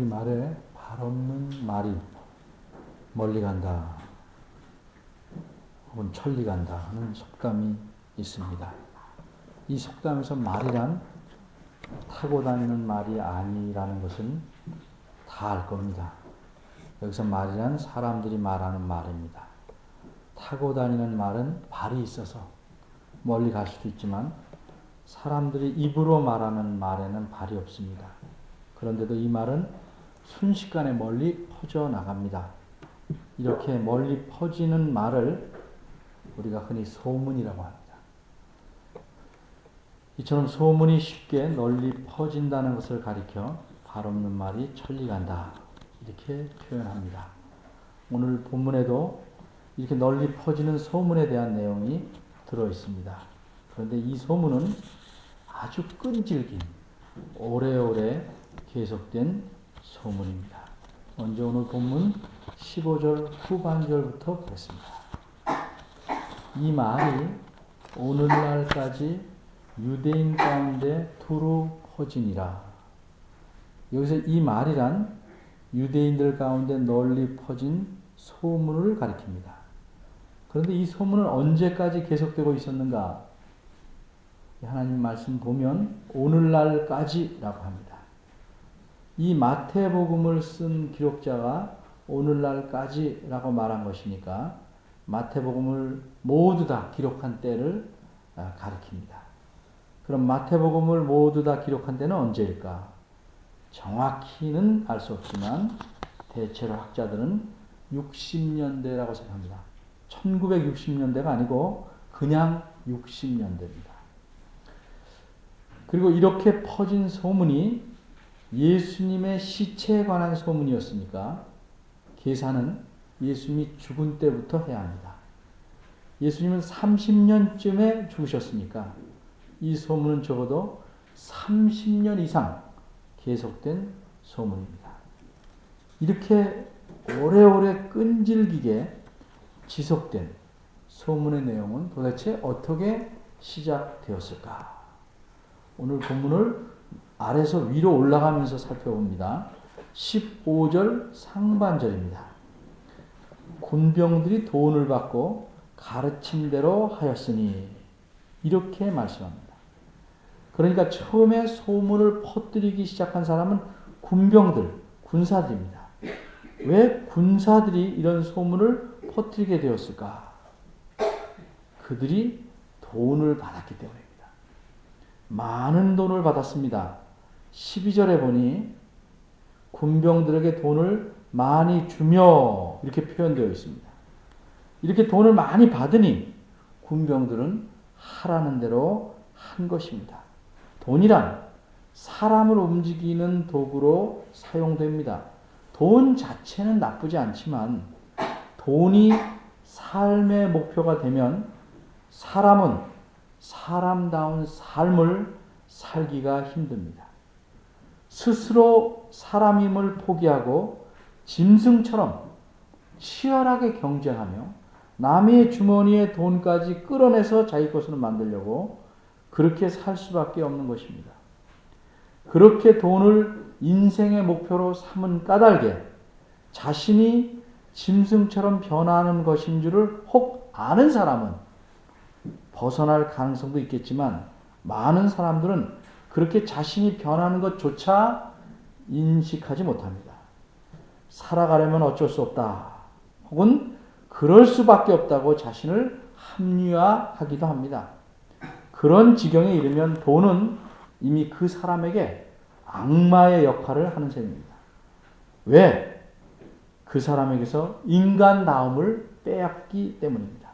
우리말에 발 없는 말이 멀리 간다 혹은 천리 간다 하는 속담이 있습니다. 이 속담에서 말이란 타고 다니는 말이 아니라는 것은 다 알 겁니다. 여기서 말이란 사람들이 말하는 말입니다. 타고 다니는 말은 발이 있어서 멀리 갈 수도 있지만 사람들이 입으로 말하는 말에는 발이 없습니다. 그런데도 이 말은 순식간에 멀리 퍼져나갑니다. 이렇게 멀리 퍼지는 말을 우리가 흔히 소문이라고 합니다. 이처럼 소문이 쉽게 널리 퍼진다는 것을 가리켜 발 없는 말이 천리 간다 이렇게 표현합니다. 오늘 본문에도 이렇게 널리 퍼지는 소문에 대한 내용이 들어있습니다. 그런데 이 소문은 아주 끈질긴 오래오래 계속된 소문입니다. 먼저 오늘 본문 15절 후반절부터 보겠습니다. 이 말이 오늘날까지 유대인 가운데 두루 퍼지니라. 여기서 이 말이란 유대인들 가운데 널리 퍼진 소문을 가리킵니다. 그런데 이 소문은 언제까지 계속되고 있었는가? 하나님 말씀 보면 오늘날까지라고 합니다. 이 마태복음을 쓴 기록자가 오늘날까지라고 말한 것이니까 마태복음을 모두 다 기록한 때를 가리킵니다. 그럼 마태복음을 모두 다 기록한 때는 언제일까? 정확히는 알 수 없지만 대체로 학자들은 60년대라고 생각합니다. 1960년대가 아니고 그냥 60년대입니다. 그리고 이렇게 퍼진 소문이 예수님의 시체에 관한 소문이었으니까 계산은 예수님이 죽은 때부터 해야 합니다. 예수님은 30년쯤에 죽으셨으니까 이 소문은 적어도 30년 이상 계속된 소문입니다. 이렇게 오래오래 끈질기게 지속된 소문의 내용은 도대체 어떻게 시작되었을까? 오늘 본문을 아래서 위로 올라가면서 살펴봅니다. 15절 상반절입니다. 군병들이 돈을 받고 가르친 대로 하였으니 이렇게 말씀합니다. 그러니까 처음에 소문을 퍼뜨리기 시작한 사람은 군병들, 군사들입니다. 왜 군사들이 이런 소문을 퍼뜨리게 되었을까? 그들이 돈을 받았기 때문입니다. 많은 돈을 받았습니다. 12절에 보니 군병들에게 돈을 많이 주며 이렇게 표현되어 있습니다. 이렇게 돈을 많이 받으니 군병들은 하라는 대로 한 것입니다. 돈이란 사람을 움직이는 도구로 사용됩니다. 돈 자체는 나쁘지 않지만 돈이 삶의 목표가 되면 사람은 사람다운 삶을 살기가 힘듭니다. 스스로 사람임을 포기하고 짐승처럼 치열하게 경쟁하며 남의 주머니에 돈까지 끌어내서 자기 것으로 만들려고 그렇게 살 수밖에 없는 것입니다. 그렇게 돈을 인생의 목표로 삼은 까닭에 자신이 짐승처럼 변하는 것인 줄을 혹 아는 사람은 벗어날 가능성도 있겠지만 많은 사람들은 그렇게 자신이 변하는 것조차 인식하지 못합니다. 살아가려면 어쩔 수 없다. 혹은 그럴 수밖에 없다고 자신을 합리화하기도 합니다. 그런 지경에 이르면 돈은 이미 그 사람에게 악마의 역할을 하는 셈입니다. 왜? 그 사람에게서 인간다움을 빼앗기 때문입니다.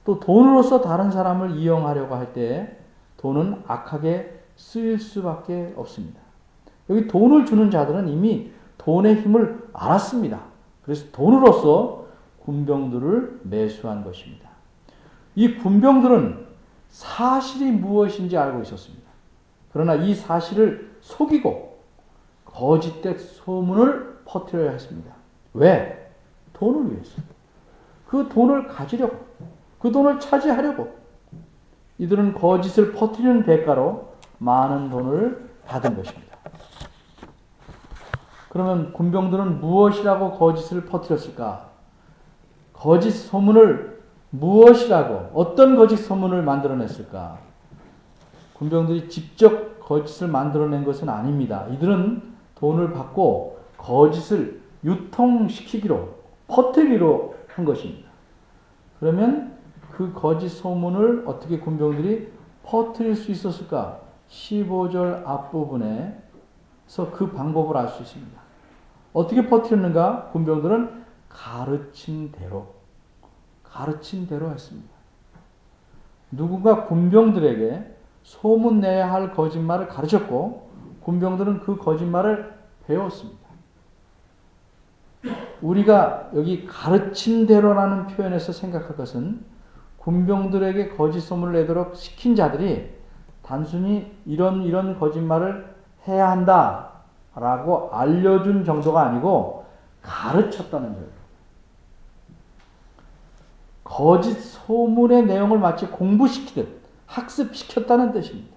또 돈으로서 다른 사람을 이용하려고 할 때 돈은 악하게 쓰일 수밖에 없습니다. 여기 돈을 주는 자들은 이미 돈의 힘을 알았습니다. 그래서 돈으로서 군병들을 매수한 것입니다. 이 군병들은 사실이 무엇인지 알고 있었습니다. 그러나 이 사실을 속이고 거짓된 소문을 퍼뜨려야 했습니다. 왜? 돈을 위해서. 그 돈을 가지려고, 그 돈을 차지하려고 이들은 거짓을 퍼뜨리는 대가로 많은 돈을 받은 것입니다. 그러면 군병들은 무엇이라고 거짓을 퍼뜨렸을까? 거짓 소문을 무엇이라고, 어떤 거짓 소문을 만들어냈을까? 군병들이 직접 거짓을 만들어낸 것은 아닙니다. 이들은 돈을 받고 거짓을 유통시키기로, 퍼뜨리기로 한 것입니다. 그러면 그 거짓 소문을 어떻게 군병들이 퍼뜨릴 수 있었을까? 15절 앞부분에서 그 방법을 알 수 있습니다. 어떻게 퍼뜨렸는가? 군병들은 가르친 대로 했습니다. 누군가 군병들에게 소문내야 할 거짓말을 가르쳤고 군병들은 그 거짓말을 배웠습니다. 우리가 여기 가르친 대로라는 표현에서 생각할 것은 군병들에게 거짓 소문을 내도록 시킨 자들이 단순히 이런 거짓말을 해야 한다라고 알려준 정도가 아니고 가르쳤다는 거예요. 거짓 소문의 내용을 마치 공부시키듯 학습시켰다는 뜻입니다.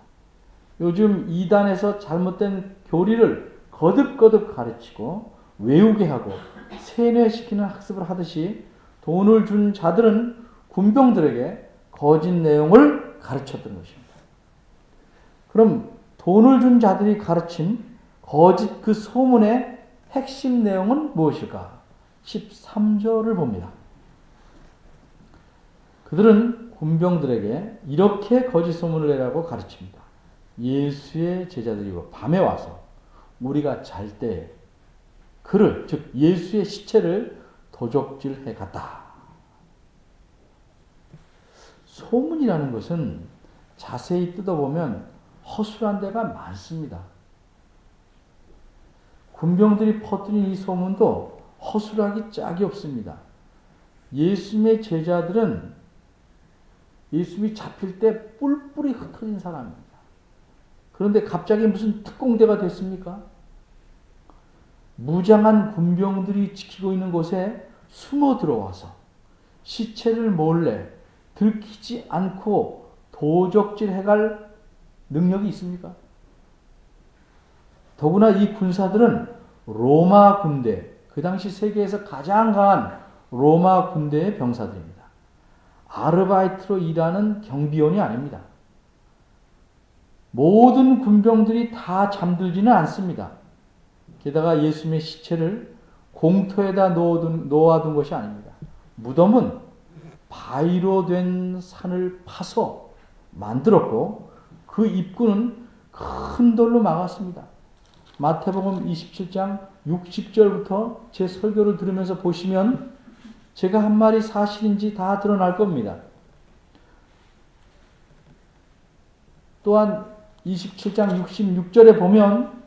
요즘 이단에서 잘못된 교리를 거듭거듭 가르치고 외우게 하고 세뇌시키는 학습을 하듯이 돈을 준 자들은 군병들에게 거짓 내용을 가르쳤던 것입니다. 그럼 돈을 준 자들이 가르친 거짓 그 소문의 핵심 내용은 무엇일까? 13절을 봅니다. 그들은 군병들에게 이렇게 거짓 소문을 내라고 가르칩니다. 예수의 제자들이고 밤에 와서 우리가 잘 때 그를, 즉 예수의 시체를 도적질해 갔다. 소문이라는 것은 자세히 뜯어보면 허술한 데가 많습니다. 군병들이 퍼뜨린 이 소문도 허술하기 짝이 없습니다. 예수님의 제자들은 예수님이 잡힐 때 뿔뿔이 흩어진 사람입니다. 그런데 갑자기 무슨 특공대가 됐습니까? 무장한 군병들이 지키고 있는 곳에 숨어 들어와서 시체를 몰래 들키지 않고 도적질해갈 능력이 있습니까? 더구나 이 군사들은 로마 군대, 그 당시 세계에서 가장 강한 로마 군대의 병사들입니다. 아르바이트로 일하는 경비원이 아닙니다. 모든 군병들이 다 잠들지는 않습니다. 게다가 예수님의 시체를 공터에다 놓아둔 것이 아닙니다. 무덤은 바위로 된 산을 파서 만들었고 그 입구는 큰 돌로 막았습니다. 마태복음 27장 60절부터 제 설교를 들으면서 보시면 제가 한 말이 사실인지 다 드러날 겁니다. 또한 27장 66절에 보면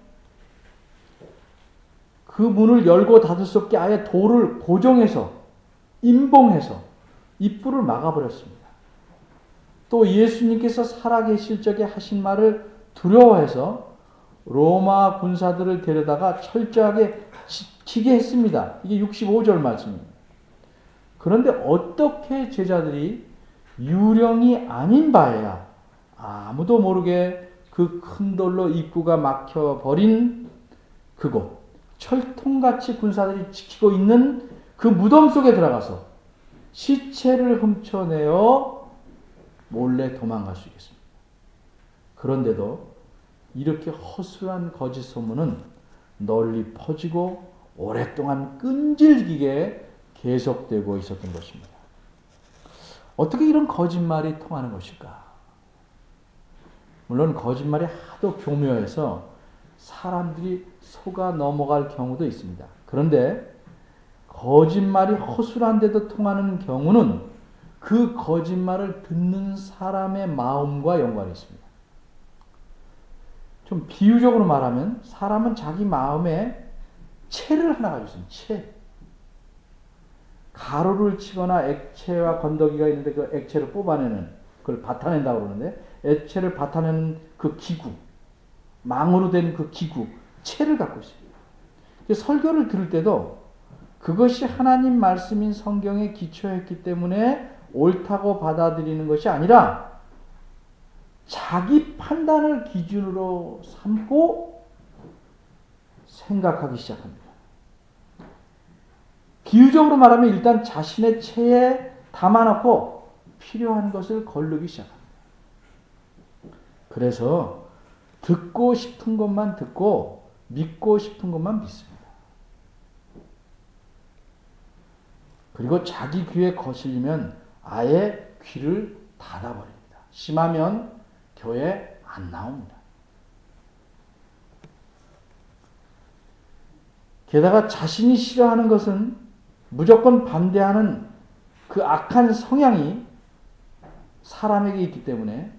그 문을 열고 닫을 수 없게 아예 돌을 고정해서 임봉해서 입구를 막아버렸습니다. 또 예수님께서 살아계실 적에 하신 말을 두려워해서 로마 군사들을 데려다가 철저하게 지키게 했습니다. 이게 65절 말씀입니다. 그런데 어떻게 제자들이 유령이 아닌 바에야 아무도 모르게 그 큰 돌로 입구가 막혀버린 그곳, 철통같이 군사들이 지키고 있는 그 무덤 속에 들어가서 시체를 훔쳐내어 몰래 도망갈 수 있겠습니다. 그런데도 이렇게 허술한 거짓 소문은 널리 퍼지고 오랫동안 끈질기게 계속되고 있었던 것입니다. 어떻게 이런 거짓말이 통하는 것일까? 물론 거짓말이 하도 교묘해서 사람들이 속아 넘어갈 경우도 있습니다. 그런데 거짓말이 허술한데도 통하는 경우는 그 거짓말을 듣는 사람의 마음과 연관이 있습니다. 좀 비유적으로 말하면 사람은 자기 마음에 채를 하나 가지고 있습니다. 채. 가루를 치거나 액체와 건더기가 있는데 그 액체를 뽑아내는, 그걸 밭아낸다고 그러는데 액체를 밭아내는 그 기구, 망으로 된 그 기구, 채를 갖고 있습니다. 설교를 들을 때도 그것이 하나님 말씀인 성경에 기초했기 때문에 옳다고 받아들이는 것이 아니라 자기 판단을 기준으로 삼고 생각하기 시작합니다. 비유적으로 말하면 일단 자신의 체에 담아놓고 필요한 것을 거르기 시작합니다. 그래서 듣고 싶은 것만 듣고 믿고 싶은 것만 믿습니다. 그리고 자기 귀에 거슬리면 아예 귀를 닫아버립니다. 심하면 교회 안 나옵니다. 게다가 자신이 싫어하는 것은 무조건 반대하는 그 악한 성향이 사람에게 있기 때문에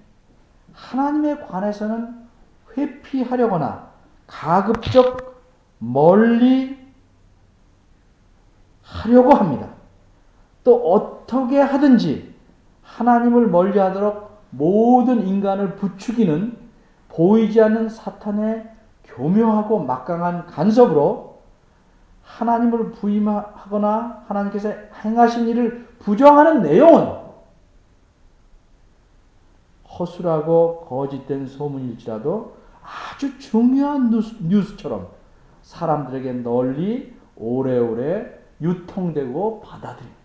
하나님에 관해서는 회피하려거나 가급적 멀리 하려고 합니다. 또 어떻게 하든지 하나님을 멀리하도록 모든 인간을 부추기는 보이지 않는 사탄의 교묘하고 막강한 간섭으로 하나님을 부인하거나 하나님께서 행하신 일을 부정하는 내용은 허술하고 거짓된 소문일지라도 아주 중요한 뉴스처럼 사람들에게 널리 오래오래 유통되고 받아들입니다.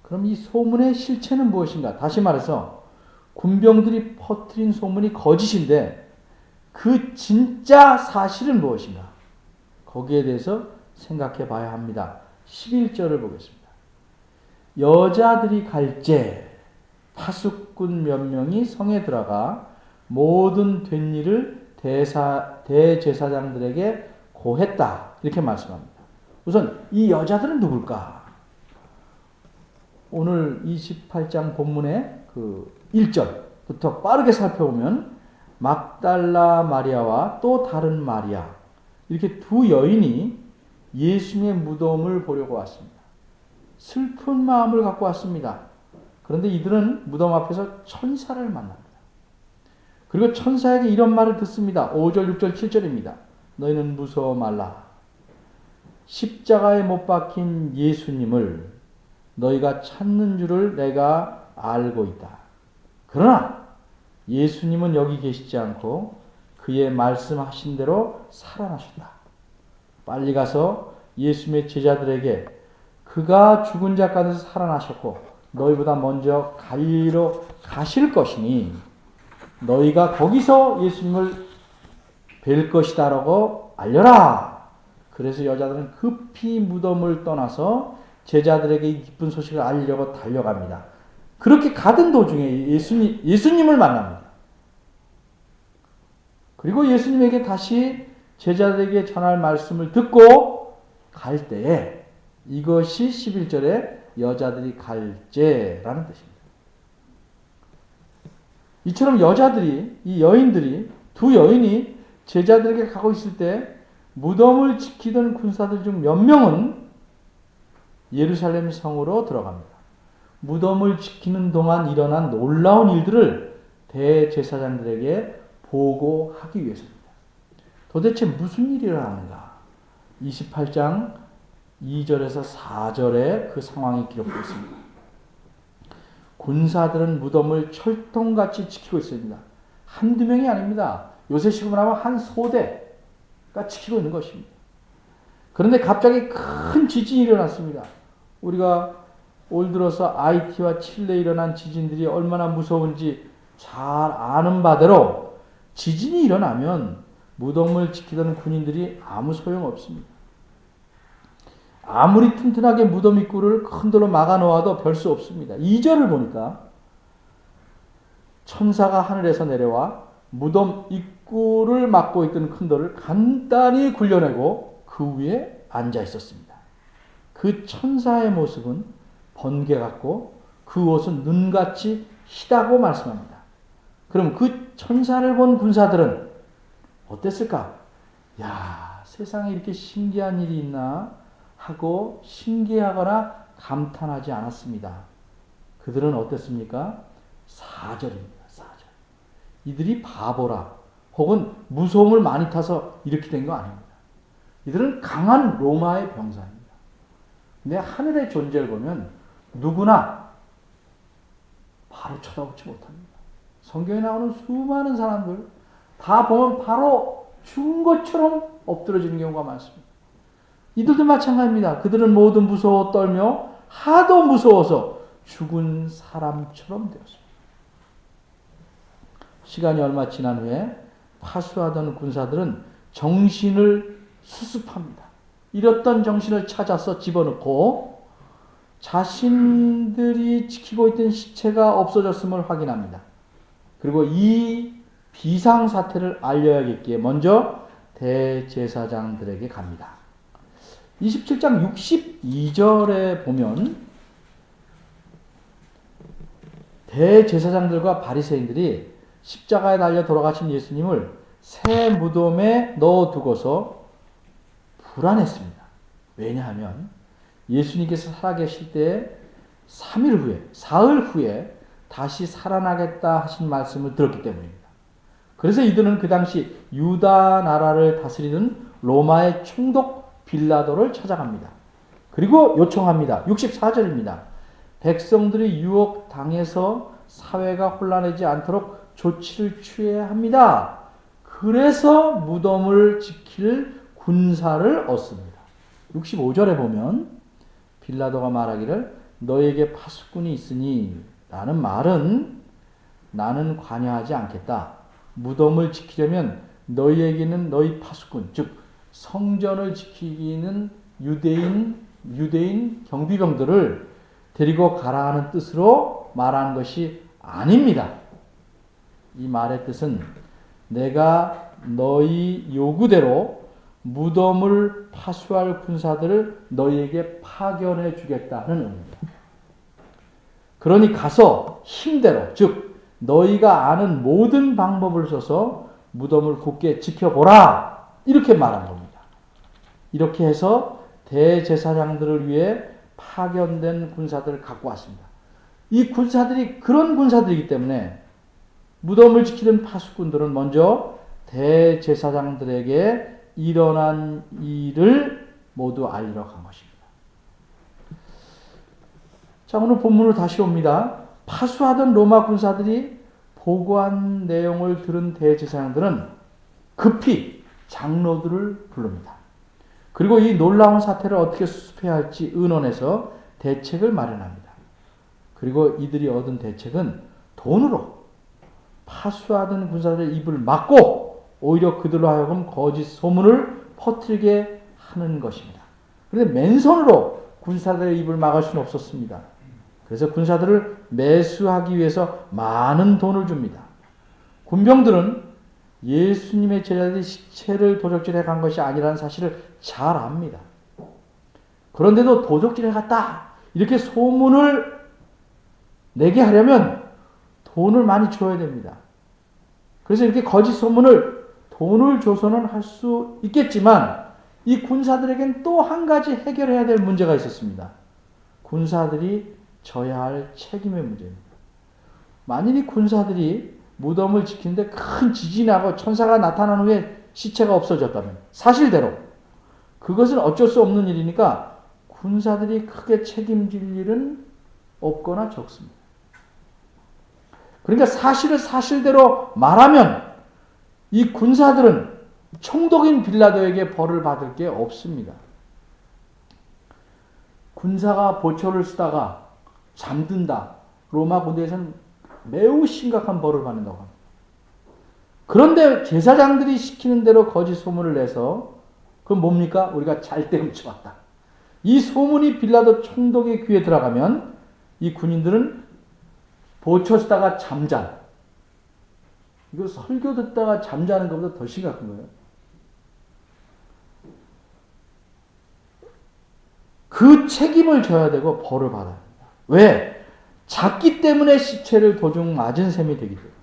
그럼 이 소문의 실체는 무엇인가? 다시 말해서 군병들이 퍼뜨린 소문이 거짓인데 그 진짜 사실은 무엇인가? 거기에 대해서 생각해 봐야 합니다. 11절을 보겠습니다. 여자들이 갈제 파수꾼 몇 명이 성에 들어가 모든 된 일을 대제사장들에게 고했다. 이렇게 말씀합니다. 우선 이 여자들은 누굴까? 오늘 28장 본문의 그 1절부터 빠르게 살펴보면 막달라 마리아와 또 다른 마리아 이렇게 두 여인이 예수님의 무덤을 보려고 왔습니다. 슬픈 마음을 갖고 왔습니다. 그런데 이들은 무덤 앞에서 천사를 만납니다. 그리고 천사에게 이런 말을 듣습니다. 5절, 6절, 7절입니다. 너희는 무서워 말라. 십자가에 못 박힌 예수님을 너희가 찾는 줄을 내가 알고 있다. 그러나 예수님은 여기 계시지 않고 그의 말씀하신 대로 살아나셨다. 빨리 가서 예수님의 제자들에게 그가 죽은 자 가운데서 살아나셨고 너희보다 먼저 갈리로 가실 것이니 너희가 거기서 예수님을 뵐 것이다 라고 알려라. 그래서 여자들은 급히 무덤을 떠나서 제자들에게 이 기쁜 소식을 알리려고 달려갑니다. 그렇게 가던 도중에 예수님을 만납니다. 그리고 예수님에게 다시 제자들에게 전할 말씀을 듣고 갈 때에 이것이 11절에 여자들이 갈제라는 뜻입니다. 이처럼 여자들이, 이 여인들이, 두 여인이 제자들에게 가고 있을 때 무덤을 지키던 군사들 중 몇 명은 예루살렘 성으로 들어갑니다. 무덤을 지키는 동안 일어난 놀라운 일들을 대제사장들에게 보고하기 위해서입니다. 도대체 무슨 일이 일어났는가? 28장 2절에서 4절에 그 상황이 기록되어 있습니다. 군사들은 무덤을 철통같이 지키고 있습니다. 한두 명이 아닙니다. 요새식으로 하면 한 소대가 지키고 있는 것입니다. 그런데 갑자기 큰 지진이 일어났습니다. 우리가 올 들어서 아이티와 칠레에 일어난 지진들이 얼마나 무서운지 잘 아는 바대로 지진이 일어나면 무덤을 지키던 군인들이 아무 소용없습니다. 아무리 튼튼하게 무덤 입구를 큰 돌로 막아 놓아도 별 수 없습니다. 2절을 보니까 천사가 하늘에서 내려와 무덤 입구를 막고 있던 큰 돌을 간단히 굴려내고 그 위에 앉아 있었습니다. 그 천사의 모습은 번개 같고 그 옷은 눈같이 희다고 말씀합니다. 그럼 그 천사를 본 군사들은 어땠을까? 야, 세상에 이렇게 신기한 일이 있나 하고 신기하거나 감탄하지 않았습니다. 그들은 어땠습니까? 4절입니다. 4절. 이들이 바보라 혹은 무서움을 많이 타서 이렇게 된 거 아닙니다. 이들은 강한 로마의 병사입니다. 근데 하늘의 존재를 보면 누구나 바로 쳐다보지 못합니다. 성경에 나오는 수많은 사람들 다 보면 바로 죽은 것처럼 엎드러지는 경우가 많습니다. 이들도 마찬가지입니다. 그들은 모두 무서워 떨며 하도 무서워서 죽은 사람처럼 되었습니다. 시간이 얼마 지난 후에 파수하던 군사들은 정신을 수습합니다. 잃었던 정신을 찾아서 집어넣고 자신들이 지키고 있던 시체가 없어졌음을 확인합니다. 그리고 이 비상사태를 알려야겠기에 먼저 대제사장들에게 갑니다. 27장 62절에 보면 대제사장들과 바리새인들이 십자가에 달려 돌아가신 예수님을 새 무덤에 넣어두고서 불안했습니다. 왜냐하면 예수님께서 살아계실 때 3일 후에, 사흘 후에 다시 살아나겠다 하신 말씀을 들었기 때문입니다. 그래서 이들은 그 당시 유다 나라를 다스리는 로마의 총독 빌라도를 찾아갑니다. 그리고 요청합니다. 64절입니다. 백성들이 유혹당해서 사회가 혼란하지 않도록 조치를 취해야 합니다. 그래서 무덤을 지킬 군사를 얻습니다. 65절에 보면 빌라도가 말하기를 너에게 파수꾼이 있으니 라는 말은 나는 관여하지 않겠다. 무덤을 지키려면 너희에게는 너희 파수꾼, 즉 성전을 지키기는 유대인 경비병들을 데리고 가라 하는 뜻으로 말하는 것이 아닙니다. 이 말의 뜻은 내가 너희 요구대로 무덤을 파수할 군사들을 너희에게 파견해 주겠다는 의미입니다. 그러니 가서 힘대로, 즉 너희가 아는 모든 방법을 써서 무덤을 굳게 지켜보라, 이렇게 말한 겁니다. 이렇게 해서 대제사장들을 위해 파견된 군사들을 갖고 왔습니다. 이 군사들이 그런 군사들이기 때문에 무덤을 지키는 파수꾼들은 먼저 대제사장들에게 일어난 일을 모두 알리러 간 것입니다. 자, 오늘 본문으로 다시 옵니다. 파수하던 로마 군사들이 보고한 내용을 들은 대제사장들은 급히 장로들을 부릅니다. 그리고 이 놀라운 사태를 어떻게 수습해야 할지 의논해서 대책을 마련합니다. 그리고 이들이 얻은 대책은 돈으로 파수하던 군사들의 입을 막고 오히려 그들로 하여금 거짓 소문을 퍼뜨리게 하는 것입니다. 그런데 맨손으로 군사들의 입을 막을 수는 없었습니다. 그래서 군사들을 매수하기 위해서 많은 돈을 줍니다. 군병들은 예수님의 제자들이 시체를 도적질해 간 것이 아니라는 사실을 잘 압니다. 그런데도 도적질해 갔다 이렇게 소문을 내게 하려면 돈을 많이 줘야 됩니다. 그래서 이렇게 거짓 소문을 돈을 줘서는 할 수 있겠지만 이 군사들에겐 또 한 가지 해결해야 될 문제가 있었습니다. 군사들이 져야 할 책임의 문제입니다. 만일 이 군사들이 무덤을 지키는데 큰 지진이 나고 천사가 나타난 후에 시체가 없어졌다면 사실대로 그것은 어쩔 수 없는 일이니까 군사들이 크게 책임질 일은 없거나 적습니다. 그러니까 사실을 사실대로 말하면 이 군사들은 총독인 빌라도에게 벌을 받을 게 없습니다. 군사가 보초를 쓰다가 잠든다. 로마 군대에서는 매우 심각한 벌을 받는다고 합니다. 그런데 제사장들이 시키는 대로 거짓 소문을 내서 그건 뭡니까? 우리가 잘 때 훔쳐왔다. 이 소문이 빌라도 총독의 귀에 들어가면 이 군인들은 보초 쓰다가 잠잔, 이거 설교 듣다가 잠자는 것보다 더 심각한 거예요. 그 책임을 져야 되고 벌을 받아야 합니다. 왜? 작기 때문에 시체를 도중 맞은 셈이 되기 때문에.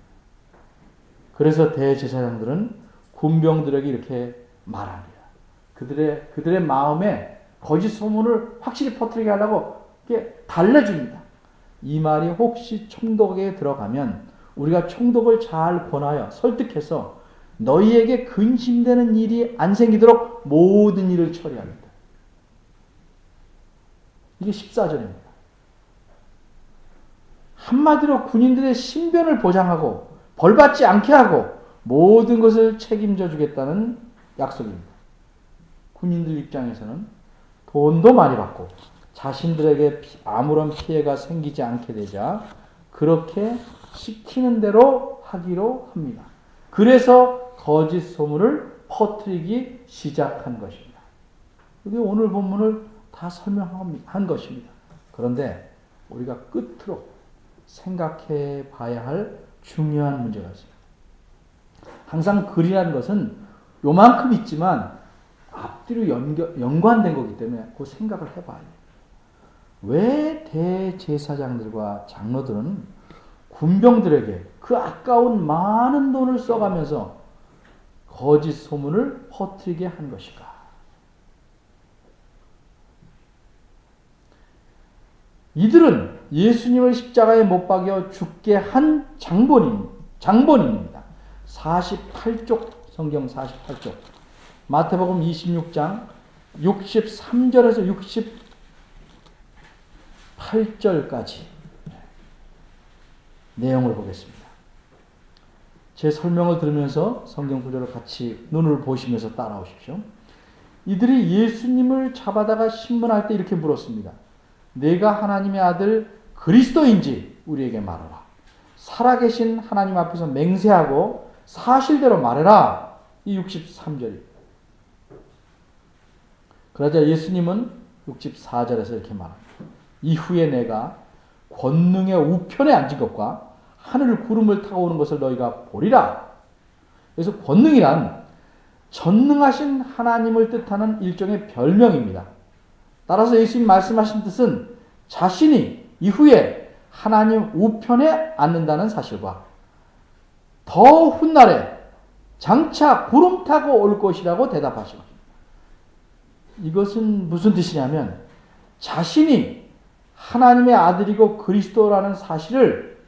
그래서 대제사장들은 군병들에게 이렇게 말합니다. 그들의 마음에 거짓 소문을 확실히 퍼뜨리게 하려고 이렇게 달래줍니다. 이 말이 혹시 총독에게 들어가면 우리가 총독을 잘 권하여 설득해서 너희에게 근심되는 일이 안 생기도록 모든 일을 처리합니다. 이게 14절입니다. 한마디로 군인들의 신변을 보장하고 벌받지 않게 하고 모든 것을 책임져 주겠다는 약속입니다. 군인들 입장에서는 돈도 많이 받고 자신들에게 아무런 피해가 생기지 않게 되자 그렇게 시키는 대로 하기로 합니다. 그래서 거짓 소문을 퍼뜨리기 시작한 것입니다. 이게 오늘 본문을 다 설명한 것입니다. 그런데 우리가 끝으로 생각해 봐야 할 중요한 문제가 있습니다. 항상 글이라는 것은 요만큼 있지만 앞뒤로 연관된 거기 때문에 그 생각을 해봐야 돼요. 왜 대제사장들과 장로들은 군병들에게 그 아까운 많은 돈을 써가면서 거짓 소문을 퍼뜨리게 한 것일까? 이들은 예수님을 십자가에 못 박여 죽게 한 장본인입니다. 48쪽, 성경 48쪽. 마태복음 26장 63절에서 68절까지 내용을 보겠습니다. 제 설명을 들으면서 성경 구절을 같이 눈을 보시면서 따라오십시오. 이들이 예수님을 잡아다가 신문할 때 이렇게 물었습니다. 내가 하나님의 아들 그리스도인지 우리에게 말하라. 살아계신 하나님 앞에서 맹세하고 사실대로 말해라. 이 63절입니다. 그러자 예수님은 64절에서 이렇게 말합니다. 이후에 내가 권능의 우편에 앉은 것과 하늘 구름을 타고 오는 것을 너희가 보리라. 그래서 권능이란 전능하신 하나님을 뜻하는 일종의 별명입니다. 따라서 예수님 말씀하신 뜻은 자신이 이후에 하나님 우편에 앉는다는 사실과 더 훗날에 장차 구름 타고 올 것이라고 대답하십니다. 이것은 무슨 뜻이냐면 자신이 하나님의 아들이고 그리스도라는 사실을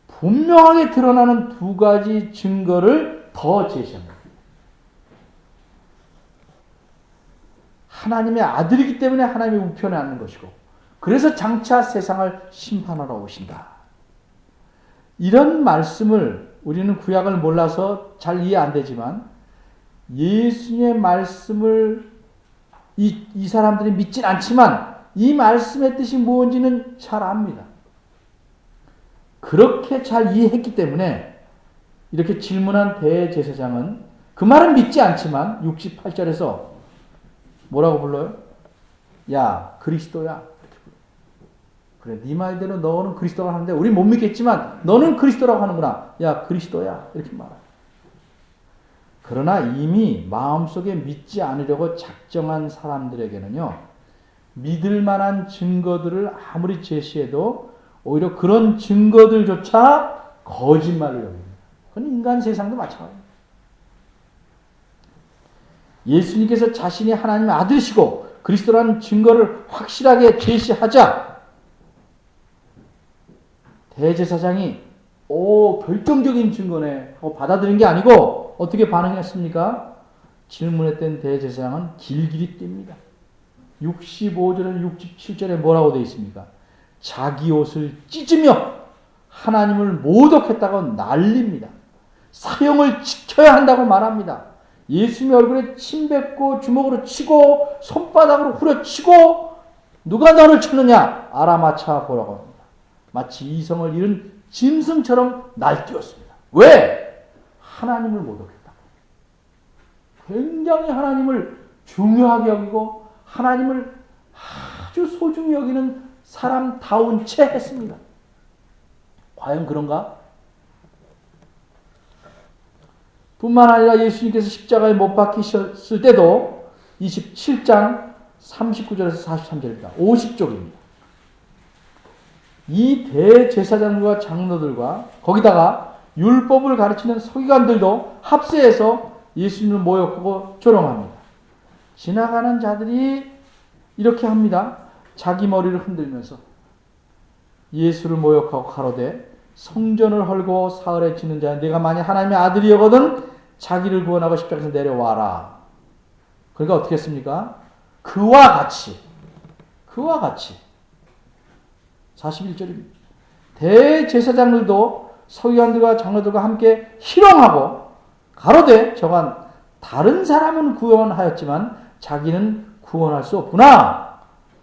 분명하게 드러나는 두 가지 증거를 더 제시합니다. 하나님의 아들이기 때문에 하나님의 우편에 앉는 것이고 그래서 장차 세상을 심판하러 오신다. 이런 말씀을 우리는 구약을 몰라서 잘 이해 안 되지만 예수님의 말씀을 이 사람들이 믿진 않지만 이 말씀의 뜻이 무엇인지는 잘 압니다. 그렇게 잘 이해했기 때문에 이렇게 질문한 대제사장은 그 말은 믿지 않지만 68절에서 뭐라고 불러요? 야 그리스도야. 그래 네 말대로 너는 그리스도가 하는데 우리 못 믿겠지만 너는 그리스도라고 하는구나. 야 그리스도야. 이렇게 말해요. 그러나 이미 마음속에 믿지 않으려고 작정한 사람들에게는요. 믿을 만한 증거들을 아무리 제시해도 오히려 그런 증거들조차 거짓말을 여깁니다. 그건 인간 세상도 마찬가지입니다. 예수님께서 자신이 하나님의 아들이시고 그리스도라는 증거를 확실하게 제시하자 대제사장이 결정적인 증거네 하고 받아들인 게 아니고 어떻게 반응했습니까? 질문했던 대제사장은 길길이 뜁니다. 65절에서 67절에 뭐라고 되어 있습니까? 자기 옷을 찢으며 하나님을 모독했다고 난립니다. 사형을 지켜야 한다고 말합니다. 예수님의 얼굴에 침 뱉고 주먹으로 치고 손바닥으로 후려치고 누가 너를 쳤느냐 알아맞혀 보라고 합니다. 마치 이성을 잃은 짐승처럼 날뛰었습니다. 왜? 하나님을 모독했다. 굉장히 하나님을 중요하게 여기고 하나님을 아주 소중히 여기는 사람다운 채 했습니다. 과연 그런가? 뿐만 아니라 예수님께서 십자가에 못 박히셨을 때도 27장 39절에서 43절입니다. 50쪽입니다. 이 대제사장과 장로들과 거기다가 율법을 가르치는 서기관들도 합세해서 예수님을 모욕하고 조롱합니다. 지나가는 자들이 이렇게 합니다. 자기 머리를 흔들면서 예수를 모욕하고 가로되 성전을 헐고 사흘에 짓는 자는 네가 만약 하나님의 아들이거든 자기를 구원하고 십자가에서 내려와라. 그러니까 어떻게 했습니까? 그와 같이 41절입니다. 대제사장들도 서기관들과 장로들과 함께 희롱하고 가로되 저가 다른 사람은 구원하였지만 자기는 구원할 수 없구나.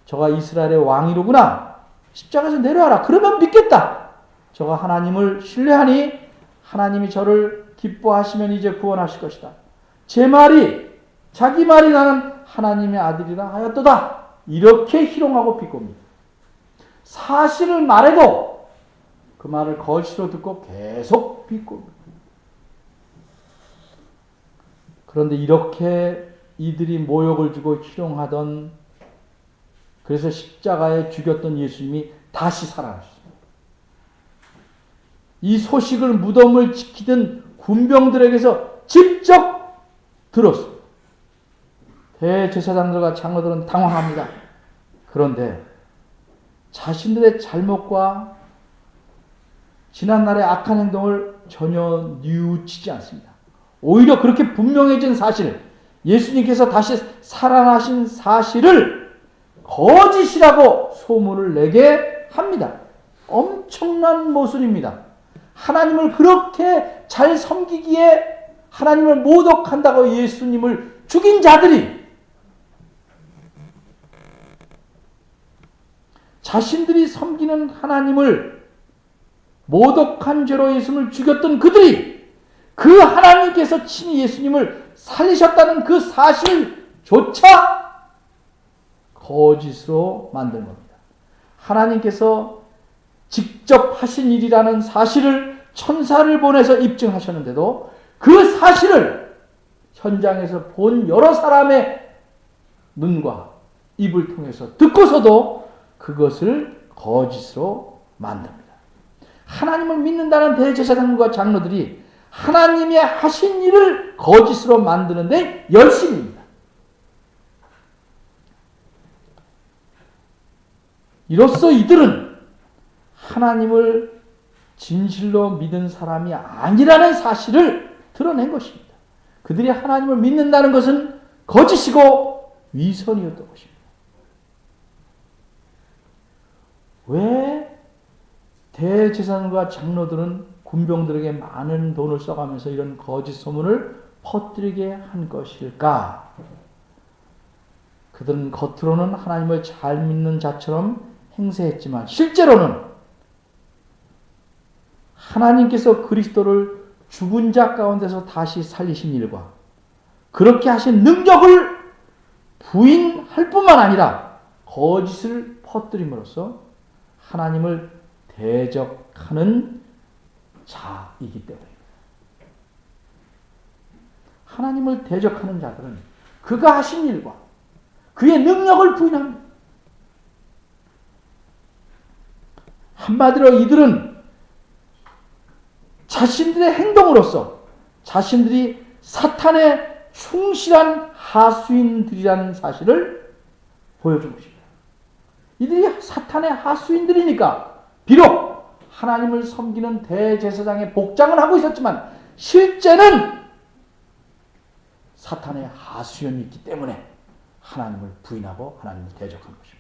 저가 이스라엘의 왕이로구나. 십자가에서 내려와라. 그러면 믿겠다. 저가 하나님을 신뢰하니 하나님이 저를 기뻐하시면 이제 구원하실 것이다. 제 말이 자기 말이 나는 하나님의 아들이라 하였도다. 이렇게 희롱하고 비꼽니다. 사실을 말해도 그 말을 거짓으로 듣고 계속 비꼽니다. 그런데 이렇게 이들이 모욕을 주고 희롱하던, 그래서 십자가에 죽였던 예수님이 다시 살아나셨습니다. 이 소식을 무덤을 지키던 군병들에게서 직접 들었습니다. 대제사장들과 장로들은 당황합니다. 그런데 자신들의 잘못과 지난날의 악한 행동을 전혀 뉘우치지 않습니다. 오히려 그렇게 분명해진 사실, 예수님께서 다시 살아나신 사실을 거짓이라고 소문을 내게 합니다. 엄청난 모순입니다. 하나님을 그렇게 잘 섬기기에 하나님을 모독한다고 예수님을 죽인 자들이 자신들이 섬기는 하나님을 모독한 죄로 예수님을 죽였던 그들이 그 하나님께서 친히 예수님을 살리셨다는 그 사실조차 거짓으로 만든 겁니다. 하나님께서 직접 하신 일이라는 사실을 천사를 보내서 입증하셨는데도 그 사실을 현장에서 본 여러 사람의 눈과 입을 통해서 듣고서도 그것을 거짓으로 만듭니다. 하나님을 믿는다는 대제사장과 장로들이 하나님의 하신 일을 거짓으로 만드는데 열심입니다. 이로써 이들은 하나님을 진실로 믿은 사람이 아니라는 사실을 드러낸 것입니다. 그들이 하나님을 믿는다는 것은 거짓이고 위선이었던 것입니다. 왜 대제사장과 장로들은 군병들에게 많은 돈을 써가면서 이런 거짓 소문을 퍼뜨리게 한 것일까? 그들은 겉으로는 하나님을 잘 믿는 자처럼 행세했지만 실제로는 하나님께서 그리스도를 죽은 자 가운데서 다시 살리신 일과 그렇게 하신 능력을 부인할 뿐만 아니라 거짓을 퍼뜨림으로써 하나님을 대적하는 자이기 때문입니다. 하나님을 대적하는 자들은 그가 하신 일과 그의 능력을 부인합니다. 한마디로 이들은 자신들의 행동으로서 자신들이 사탄의 충실한 하수인들이라는 사실을 보여준 것입니다. 이들이 사탄의 하수인들이니까 비록 하나님을 섬기는 대제사장의 복장을 하고 있었지만 실제는 사탄의 하수인이기 때문에 하나님을 부인하고 하나님을 대적한 것입니다.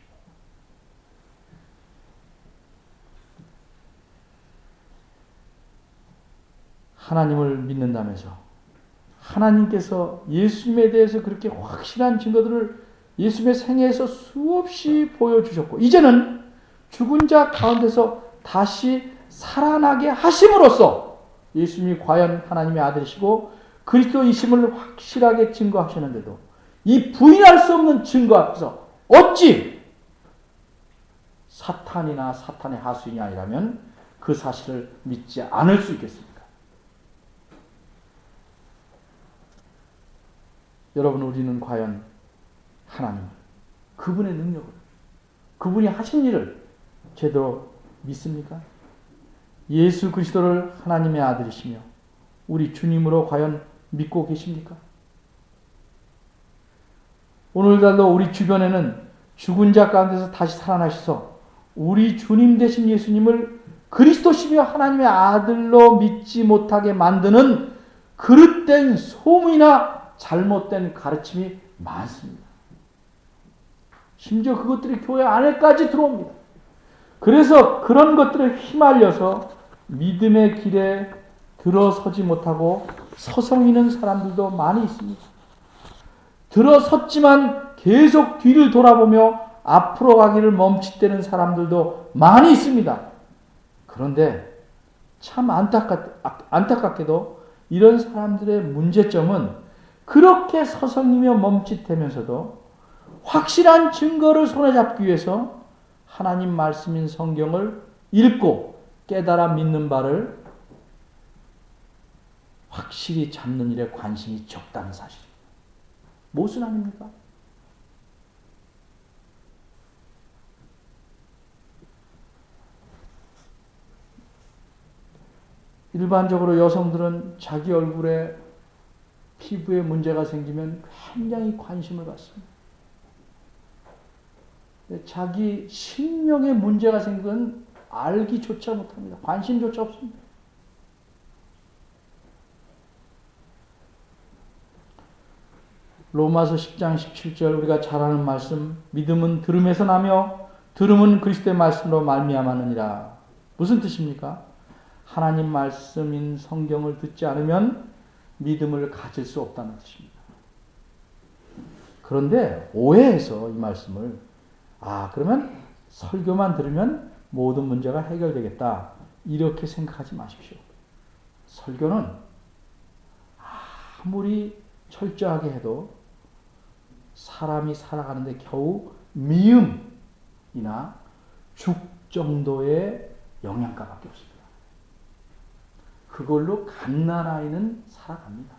하나님을 믿는다면서 하나님께서 예수님에 대해서 그렇게 확실한 증거들을 예수님의 생애에서 수없이 보여주셨고 이제는 죽은 자 가운데서 다시 살아나게 하심으로써 예수님이 과연 하나님의 아들이시고 그리스도이심을 확실하게 증거하셨는데도 이 부인할 수 없는 증거 앞에서 어찌 사탄이나 사탄의 하수인이 아니라면 그 사실을 믿지 않을 수 있겠습니까? 여러분, 우리는 과연 하나님, 그분의 능력을, 그분이 하신 일을 제대로 믿습니까? 예수 그리스도를 하나님의 아들이시며 우리 주님으로 과연 믿고 계십니까? 오늘날도 우리 주변에는 죽은 자 가운데서 다시 살아나셔서 우리 주님 되신 예수님을 그리스도시며 하나님의 아들로 믿지 못하게 만드는 그릇된 소문이나 잘못된 가르침이 많습니다. 심지어 그것들이 교회 안에까지 들어옵니다. 그래서 그런 것들에 휘말려서 믿음의 길에 들어서지 못하고 서성이는 사람들도 많이 있습니다. 들어섰지만 계속 뒤를 돌아보며 앞으로 가기를 멈칫대는 사람들도 많이 있습니다. 그런데 참 안타깝게도 이런 사람들의 문제점은 그렇게 서성이며 멈칫대면서도 확실한 증거를 손에 잡기 위해서 하나님 말씀인 성경을 읽고 깨달아 믿는 바를 확실히 잡는 일에 관심이 적다는 사실입니다. 무엇은 아닙니까? 일반적으로 여성들은 자기 얼굴에 피부에 문제가 생기면 굉장히 관심을 갖습니다. 자기 신명에 문제가 생기면 알기조차 못합니다. 관심조차 없습니다. 로마서 10장 17절 우리가 잘 아는 말씀, 믿음은 들음에서 나며 들음은 그리스도의 말씀으로 말미암았느니라. 무슨 뜻입니까? 하나님 말씀인 성경을 듣지 않으면 믿음을 가질 수 없다는 뜻입니다. 그런데 오해해서 이 말씀을 그러면 설교만 들으면 모든 문제가 해결되겠다 이렇게 생각하지 마십시오. 설교는 아무리 철저하게 해도 사람이 살아가는데 겨우 미음이나 죽 정도의 영양가밖에 없습니다. 그걸로 갓난아이는 살아갑니다.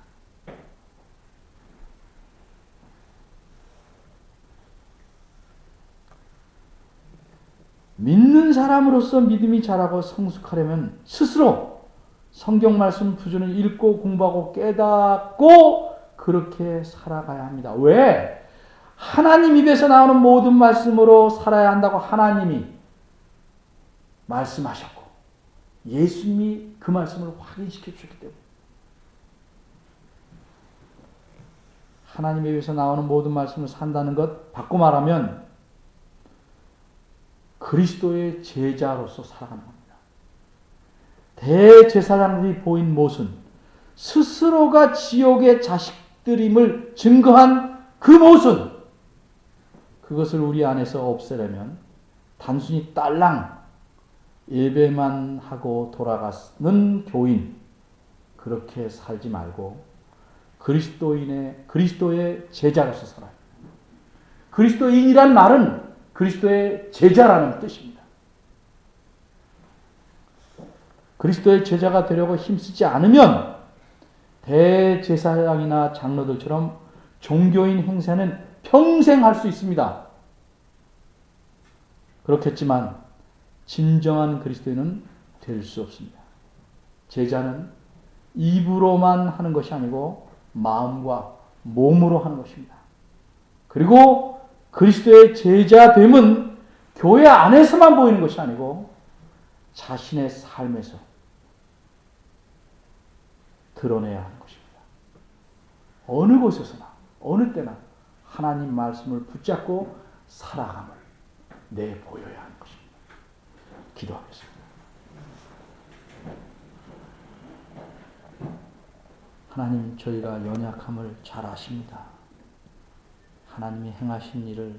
믿는 사람으로서 믿음이 자라고 성숙하려면 스스로 성경 말씀 부전을 읽고 공부하고 깨닫고 그렇게 살아가야 합니다. 왜? 하나님 입에서 나오는 모든 말씀으로 살아야 한다고 하나님이 말씀하셨고 예수님이 그 말씀을 확인시켜 주셨기 때문에 하나님에 의해서 나오는 모든 말씀을 산다는 것 바꿔 말하면 그리스도의 제자로서 살아가는 겁니다. 대제사장들이 보인 모습, 스스로가 지옥의 자식들임을 증거한 그 모습, 그것을 우리 안에서 없애려면 단순히 딸랑 예배만 하고 돌아가는 교인 그렇게 살지 말고 그리스도의 제자로서 살아요. 그리스도인이란 말은 그리스도의 제자라는 뜻입니다. 그리스도의 제자가 되려고 힘쓰지 않으면 대제사장이나 장로들처럼 종교인 행세는 평생 할 수 있습니다. 그렇겠지만 진정한 그리스도인은 될 수 없습니다. 제자는 입으로만 하는 것이 아니고 마음과 몸으로 하는 것입니다. 그리고 그리스도의 제자됨은 교회 안에서만 보이는 것이 아니고 자신의 삶에서 드러내야 하는 것입니다. 어느 곳에서나 어느 때나 하나님 말씀을 붙잡고 살아감을 내보여야 하는 것입니다. 기도하겠습니다. 하나님, 저희가 연약함을 잘 아십니다. 하나님이 행하신 일을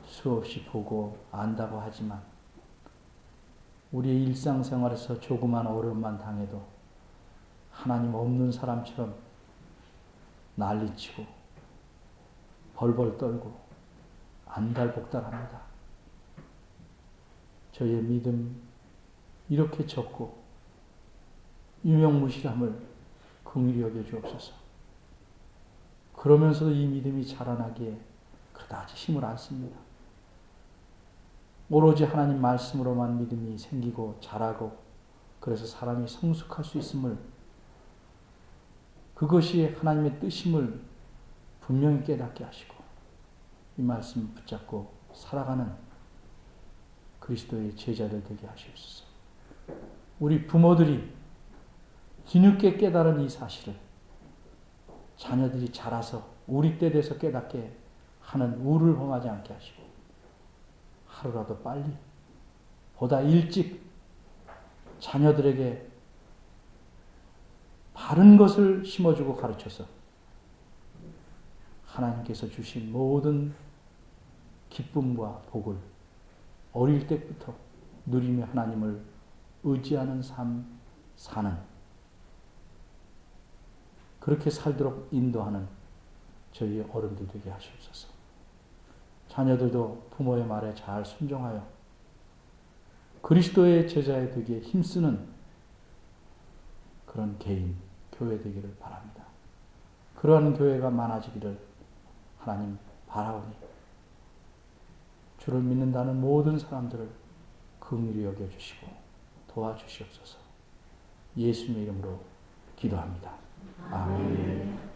수없이 보고 안다고 하지만 우리의 일상생활에서 조그만 어려움만 당해도 하나님 없는 사람처럼 난리치고 벌벌 떨고 안달복달합니다. 저희의 믿음 이렇게 적고 유명무실함을 긍휼히 여겨 주옵소서. 그러면서도 이 믿음이 자라나기에 그다지 힘을 안 씁니다. 오로지 하나님 말씀으로만 믿음이 생기고 자라고 그래서 사람이 성숙할 수 있음을 그것이 하나님의 뜻임을 분명히 깨닫게 하시고 이 말씀 붙잡고 살아가는 그리스도의 제자들 되게 하시옵소서. 우리 부모들이 뒤늦게 깨달은 이 사실을 자녀들이 자라서 우리 때 돼서 깨닫게 하는 우를 범하지 않게 하시고 하루라도 빨리 보다 일찍 자녀들에게 바른 것을 심어주고 가르쳐서 하나님께서 주신 모든 기쁨과 복을 어릴 때부터 누리며 하나님을 의지하는 삶 사는, 그렇게 살도록 인도하는 저희 어른들 되게 하시옵소서. 자녀들도 부모의 말에 잘 순종하여 그리스도의 제자에 되기에 힘쓰는 그런 개인, 교회 되기를 바랍니다. 그러한 교회가 많아지기를 하나님 바라오니 주를 믿는다는 모든 사람들을 긍휼히 여겨주시고 도와주시옵소서. 예수님의 이름으로 기도합니다. 아멘.